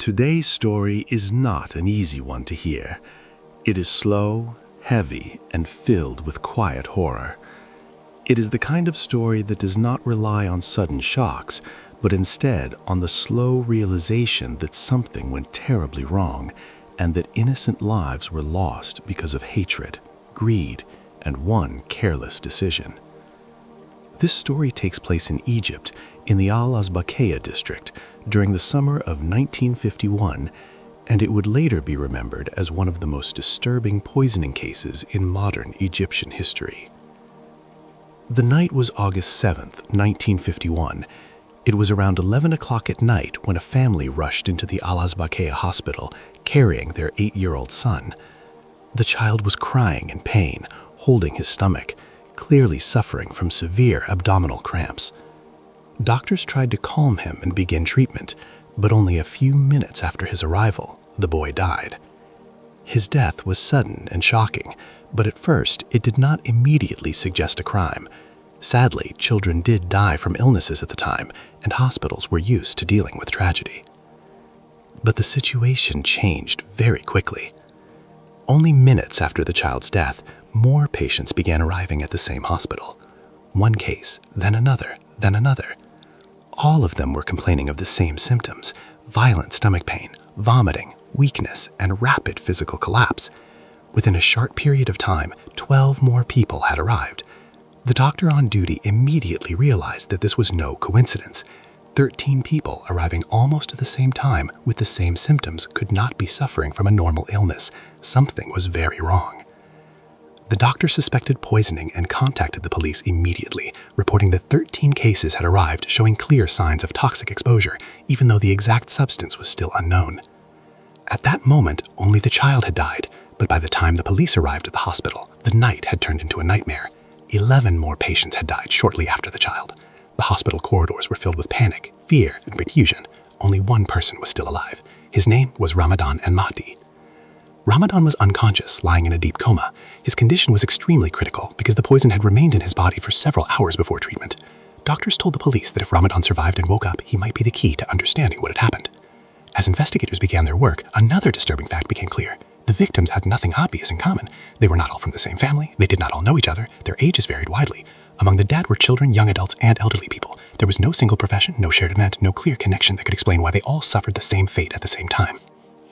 Today's story is not an easy one to hear. It is slow, heavy, and filled with quiet horror. It is the kind of story that does not rely on sudden shocks, but instead on the slow realization that something went terribly wrong and that innocent lives were lost because of hatred, greed, and one careless decision. This story takes place in Egypt, in the Al-Azbakeya district, during the summer of 1951, and it would later be remembered as one of the most disturbing poisoning cases in modern Egyptian history. The night was August 7th, 1951. It was around 11 o'clock at night when a family rushed into the Al-Azbakeya hospital carrying their 8-year-old son. The child was crying in pain, holding his stomach, clearly suffering from severe abdominal cramps. Doctors tried to calm him and begin treatment, but only a few minutes after his arrival, the boy died. His death was sudden and shocking, but at first it did not immediately suggest a crime. Sadly, children did die from illnesses at the time, and hospitals were used to dealing with tragedy. But the situation changed very quickly. Only minutes after the child's death, more patients began arriving at the same hospital. One case, then another, then another. All of them were complaining of the same symptoms: violent stomach pain, vomiting, weakness, and rapid physical collapse. Within a short period of time, 12 more people had arrived. The doctor on duty immediately realized that this was no coincidence. 13 people arriving almost at the same time with the same symptoms could not be suffering from a normal illness. Something was very wrong. The doctor suspected poisoning and contacted the police immediately, reporting that 13 cases had arrived showing clear signs of toxic exposure, even though the exact substance was still unknown. At that moment, only the child had died, but by the time the police arrived at the hospital, the night had turned into a nightmare. 11 more patients had died shortly after the child. The hospital corridors were filled with panic, fear, and confusion. Only one person was still alive. His name was Ramadan al-Mahdi. Ramadan was unconscious, lying in a deep coma. His condition was extremely critical because the poison had remained in his body for several hours before treatment. Doctors told the police that if Ramadan survived and woke up, he might be the key to understanding what had happened. As investigators began their work, another disturbing fact became clear. The victims had nothing obvious in common. They were not all from the same family. They did not all know each other. Their ages varied widely. Among the dead were children, young adults, and elderly people. There was no single profession, no shared event, no clear connection that could explain why they all suffered the same fate at the same time.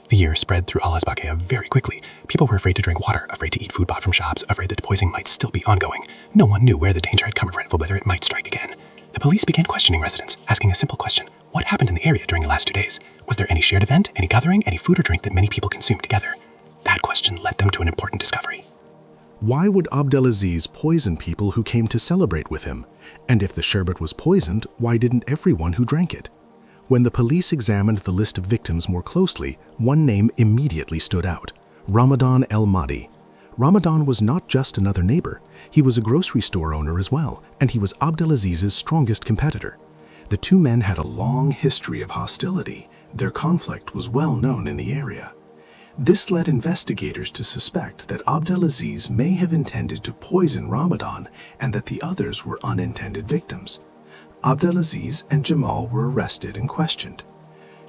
The years spread through Al-Azbakeya very quickly. People were afraid to drink water, afraid to eat food bought from shops, afraid that the poisoning might still be ongoing. No one knew where the danger had come from or whether it might strike again. The police began questioning residents, asking a simple question: what happened in the area during the last 2 days? Was there any shared event, any gathering, any food or drink that many people consumed together? That question led them to an important discovery. Why would Abdelaziz poison people who came to celebrate with him? And if the sherbet was poisoned, why didn't everyone who drank it? When the police examined the list of victims more closely, one name immediately stood out: Ramadan al-Mahdi. Ramadan was not just another neighbor. He was a grocery store owner as well, and he was Abdelaziz's strongest competitor. The two men had a long history of hostility. Their conflict was well known in the area. This led investigators to suspect that Abdelaziz may have intended to poison Ramadan and that the others were unintended victims. Abdelaziz and Jamal were arrested and questioned.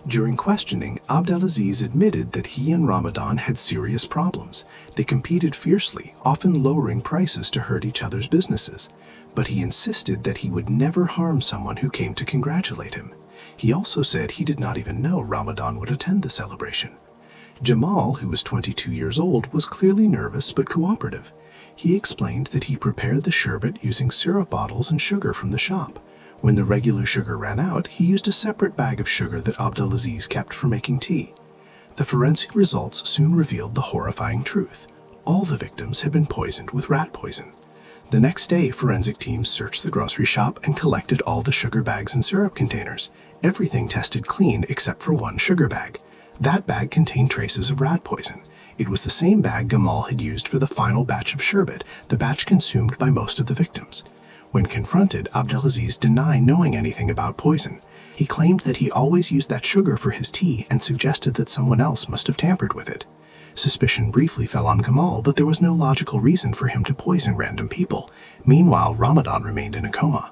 During questioning, Abdelaziz admitted that he and Ramadan had serious problems. They competed fiercely, often lowering prices to hurt each other's businesses. But he insisted that he would never harm someone who came to congratulate him. He also said he did not even know Ramadan would attend the celebration. Jamal, who was 22 years old, was clearly nervous but cooperative. He explained that he prepared the sherbet using syrup bottles and sugar from the shop. When the regular sugar ran out, he used a separate bag of sugar that Abdelaziz kept for making tea. The forensic results soon revealed the horrifying truth. All the victims had been poisoned with rat poison. The next day, forensic teams searched the grocery shop and collected all the sugar bags and syrup containers. Everything tested clean except for one sugar bag. That bag contained traces of rat poison. It was the same bag Gamal had used for the final batch of sherbet, the batch consumed by most of the victims. When confronted, Abdelaziz denied knowing anything about poison. He claimed that he always used that sugar for his tea and suggested that someone else must have tampered with it. Suspicion briefly fell on Gamal, but there was no logical reason for him to poison random people. Meanwhile, Ramadan remained in a coma.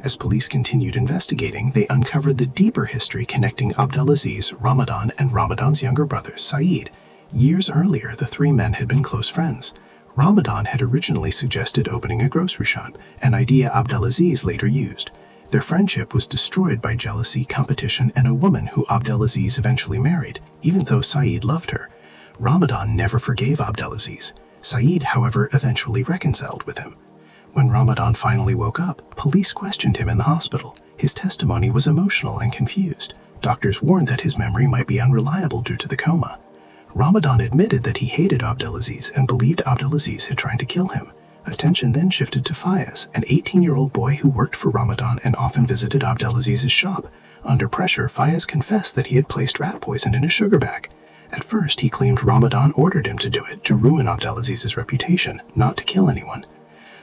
As police continued investigating, they uncovered the deeper history connecting Abdelaziz, Ramadan, and Ramadan's younger brother, Saeed. Years earlier, the three men had been close friends. Ramadan had originally suggested opening a grocery shop, an idea Abdelaziz later used. Their friendship was destroyed by jealousy, competition, and a woman who Abdelaziz eventually married, even though Saeed loved her. Ramadan never forgave Abdelaziz. Saeed, however, eventually reconciled with him. When Ramadan finally woke up, police questioned him in the hospital. His testimony was emotional and confused. Doctors warned that his memory might be unreliable due to the coma. Ramadan admitted that he hated Abdelaziz and believed Abdelaziz had tried to kill him. Attention then shifted to Fayez, an 18-year-old boy who worked for Ramadan and often visited Abdelaziz's shop. Under pressure, Fayez confessed that he had placed rat poison in a sugar bag. At first, he claimed Ramadan ordered him to do it to ruin Abdelaziz's reputation, not to kill anyone.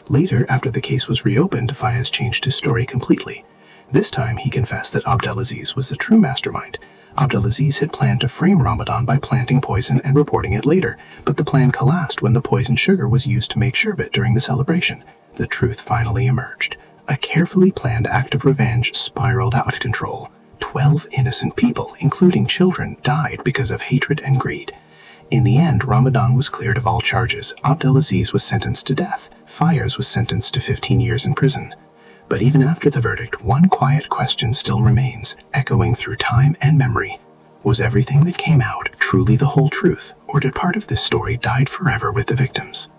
Later, after the case was reopened, Fayez changed his story completely. This time, he confessed that Abdelaziz was the true mastermind. Abdelaziz had planned to frame Ramadan by planting poison and reporting it later, but the plan collapsed when the poisoned sugar was used to make sherbet during the celebration. The truth finally emerged. A carefully planned act of revenge spiraled out of control. 12 innocent people, including children, died because of hatred and greed. In the end, Ramadan was cleared of all charges. Abdelaziz was sentenced to death. Fayez was sentenced to 15 years in prison. But even after the verdict, one quiet question still remains, echoing through time and memory. Was everything that came out truly the whole truth, or did part of this story die forever with the victims?